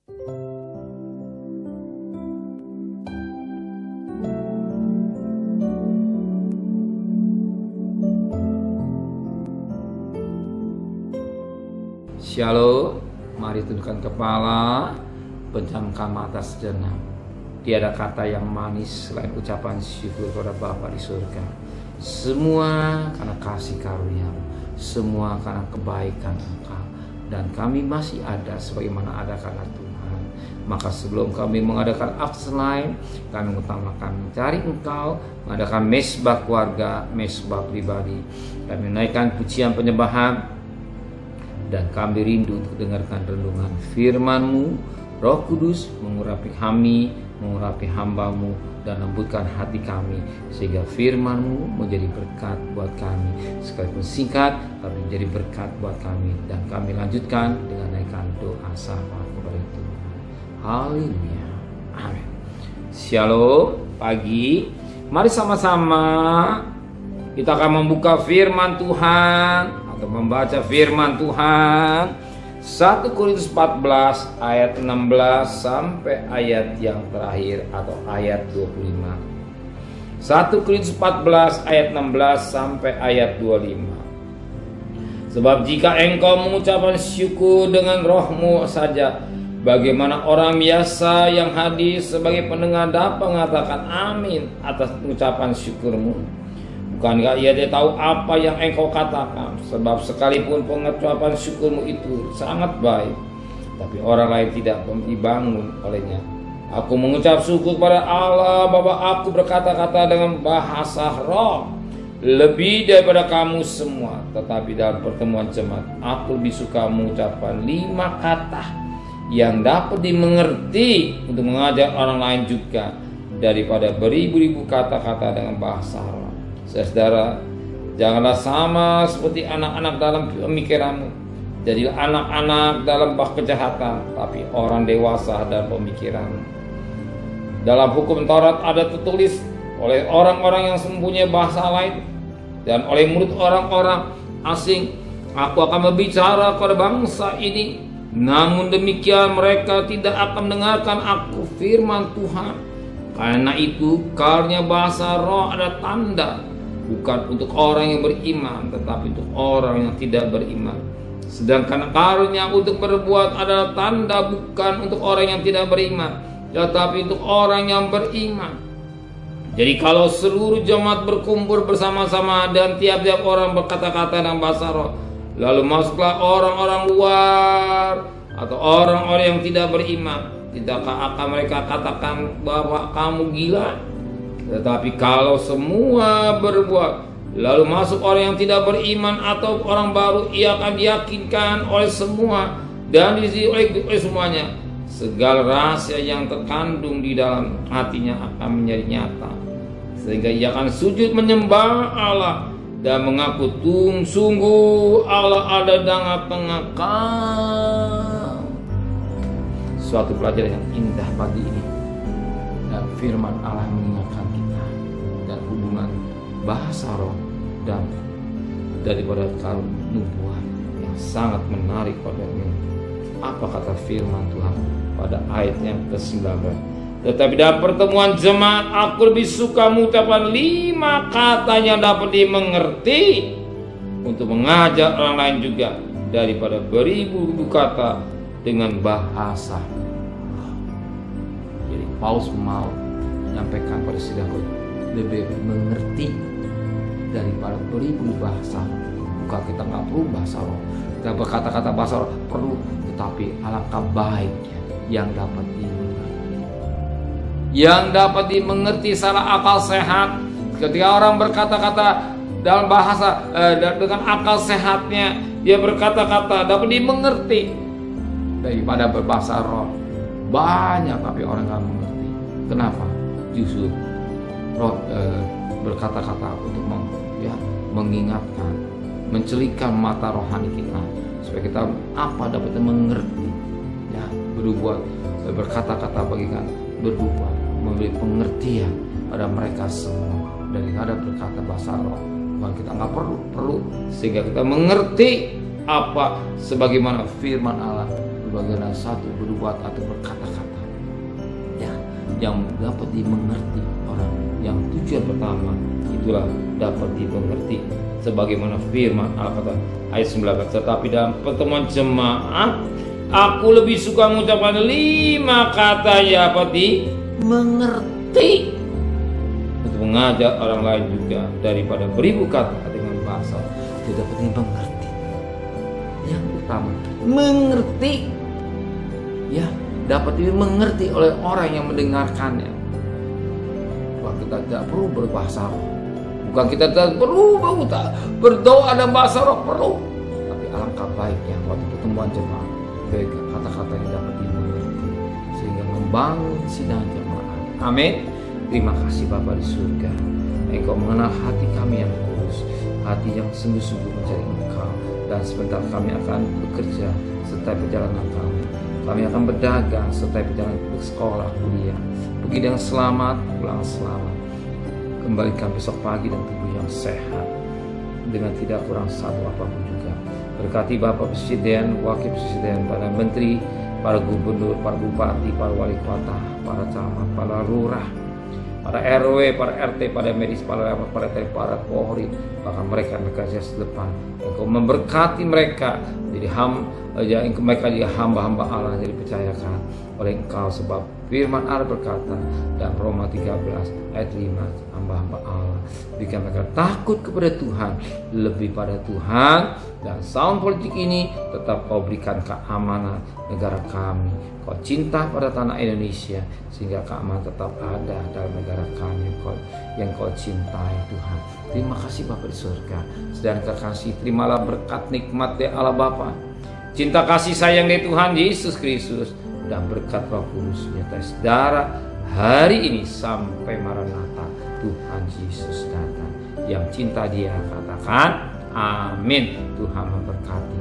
Shalom, mari tundukkan kepala, pejamkan mata sejenak. Tiada kata yang manis selain ucapan syukur kepada Bapa di surga. Semua karena kasih karunia, semua karena kebaikan Engkau. Dan kami masih ada sebagaimana ada karena Tuhan. Maka sebelum kami mengadakan aksen lain, kami mengutamakan mencari Engkau, mengadakan mesbah keluarga, mesbah pribadi. Kami menaikkan pujian penyembahan, dan kami rindu untuk dengarkan renungan firman-Mu. Roh Kudus mengurapi kami, mengurapi hamba-Mu, dan lembutkan hati kami, sehingga firman-Mu menjadi berkat buat kami. Sekalipun singkat, tapi menjadi berkat buat kami. Dan kami lanjutkan dengan naikkan doa sama kepada Tuhan. Haleluya, amin. Shalom, pagi. Mari sama-sama kita akan membuka firman Tuhan, untuk membaca firman Tuhan 1 Korintus 14 ayat 16 sampai ayat yang terakhir atau ayat 25. 1 Korintus 14 ayat 16 sampai ayat 25. Sebab jika engkau mengucapkan syukur dengan rohmu saja, bagaimana orang biasa yang hadir sebagai pendengar dapat mengatakan amin atas ucapan syukurmu? Bukankah ia tidak tahu apa yang engkau katakan? Sebab sekalipun pengucapan syukurmu itu sangat baik, tapi orang lain tidak dibangun olehnya. Aku mengucap syukur kepada Allah bahwa aku berkata-kata dengan bahasa roh lebih daripada kamu semua. Tetapi dalam pertemuan jemaat, aku lebih suka mengucapkan 5 kata yang dapat dimengerti untuk mengajar orang lain juga, daripada beribu-ribu kata-kata dengan bahasa roh. Saudara, janganlah sama seperti anak-anak dalam pemikiranmu. Jadilah anak-anak dalam bah kejahatan, tapi orang dewasa dalam pemikiran. Dalam hukum Taurat ada tertulis, oleh orang-orang yang mempunyai bahasa lain dan oleh mulut orang-orang asing, aku akan berbicara kepada bangsa ini. Namun demikian mereka tidak akan mendengarkan aku, firman Tuhan. Karena itu karunia bahasa roh ada tanda, bukan untuk orang yang beriman, tetapi untuk orang yang tidak beriman. Sedangkan karunia untuk berbuat adalah tanda, bukan untuk orang yang tidak beriman, tetapi untuk orang yang beriman. Jadi kalau seluruh jemaat berkumpul bersama-sama dan tiap-tiap orang berkata-kata dalam bahasa roh, lalu masuklah orang-orang luar atau orang-orang yang tidak beriman, tidakkah akan mereka katakan bahwa kamu gila? Tetapi kalau semua berbuat, lalu masuk orang yang tidak beriman atau orang baru, ia akan diyakinkan oleh semua dan dizirai oleh semuanya. Segala rahasia yang terkandung di dalam hatinya akan menjadi nyata, sehingga ia akan sujud menyembah Allah dan mengaku sungguh Allah ada dalam tengah-tengah. Suatu pelajaran yang indah pagi ini, dan firman Allah mengingatkan kita dan hubungan bahasa roh dan daripada kaum nubuat yang sangat menarik pada ini. Apa kata firman Tuhan pada ayat yang ke-19? Tetapi dalam pertemuan jemaat, aku lebih suka mengucapkan 5 kata yang dapat dimengerti untuk mengajar orang lain juga, daripada beribu-ribu kata dengan bahasa. Jadi Paulus mau menyampaikan pada sidang lebih mengerti daripada beribu bahasa. Bukan kita nggak perlu bahasa roh, kita berkata-kata bahasa roh perlu, tetapi alangkah baiknya yang dapat dimengerti, yang dapat dimengerti secara akal sehat. Ketika orang berkata-kata dalam bahasa dengan akal sehatnya, dia berkata-kata dapat dimengerti daripada berbahasa roh. Banyak tapi orang nggak mengerti. Kenapa? Justru roh berkata-kata untuk mengingatkan, mencelikkan mata rohani kita, supaya kita dapat mengerti, ya, berbuat, berkata-kata bagikan, berbuat, memberi pengertian pada mereka semua daripada berkata bahasa roh. Bahkan kita nggak perlu, sehingga kita mengerti apa sebagaimana firman Allah berbagai satu berbuat atau berkata-kata ya yang dapat dimengerti orang. Yang tujuan pertama itulah dapat dimengerti sebagaimana firman Allah ayat 19. Tetapi dalam pertemuan jemaat aku lebih suka mengucapkan 5 kata yang dapat dimengerti untuk mengajar orang lain juga daripada beribu kata dengan bahasa tidak dapat dimengerti. Yang utama mengerti ya, dapat dimengerti oleh orang yang mendengarkannya. Bahwa kita tidak perlu berbahasa roh, bukan kita tidak perlu berdoa dan bahasa roh perlu, tapi alangkah baiknya waktu pertemuan jemaat kata-kata yang dapat dimengerti sehingga membangun sidang jemaat. Amin. Terima kasih Bapa di surga, Engkau mengenal hati kami yang kudus, hati yang sungguh-sungguh mencari Engkau. Dan sebentar kami akan bekerja serta perjalanan kami. Kami akan berdagang serta perjalanan sekolah, kuliah. Pergi dengan selamat, pulang selamat. Kembalikan besok pagi dan tubuh yang sehat dengan tidak kurang satu apapun juga. Berkati Bapak Presiden, Wakil Presiden, para Menteri, para Gubernur, para Bupati, para Wali Kota, para camat, para lurah, para RW, para RT, para medis, para Polri, bahkan mereka garda depan. Engkau memberkati mereka, jadi mereka jadi hamba-hamba Allah yang dipercayakan oleh Engkau, sebab firman Allah berkata dalam Roma 13 ayat 5, hamba-hamba Allah berikan mereka takut kepada Tuhan lebih pada Tuhan. Dan sound politik ini tetap Kau berikan keamanan negara kami. Kau cinta pada tanah Indonesia sehingga keamanan tetap ada dalam negara kami yang Kau cintai Tuhan. Terima kasih Bapa di surga. Sedang terkasih, terimalah berkat nikmat dari Allah Bapa, cinta kasih sayang dari Tuhan Yesus Kristus, dan berkat Roh Kudus menyertai saudara hari ini sampai Maranatha Tuhan Yesus datang. Yang cinta Dia katakan amin. Tuhan memberkati.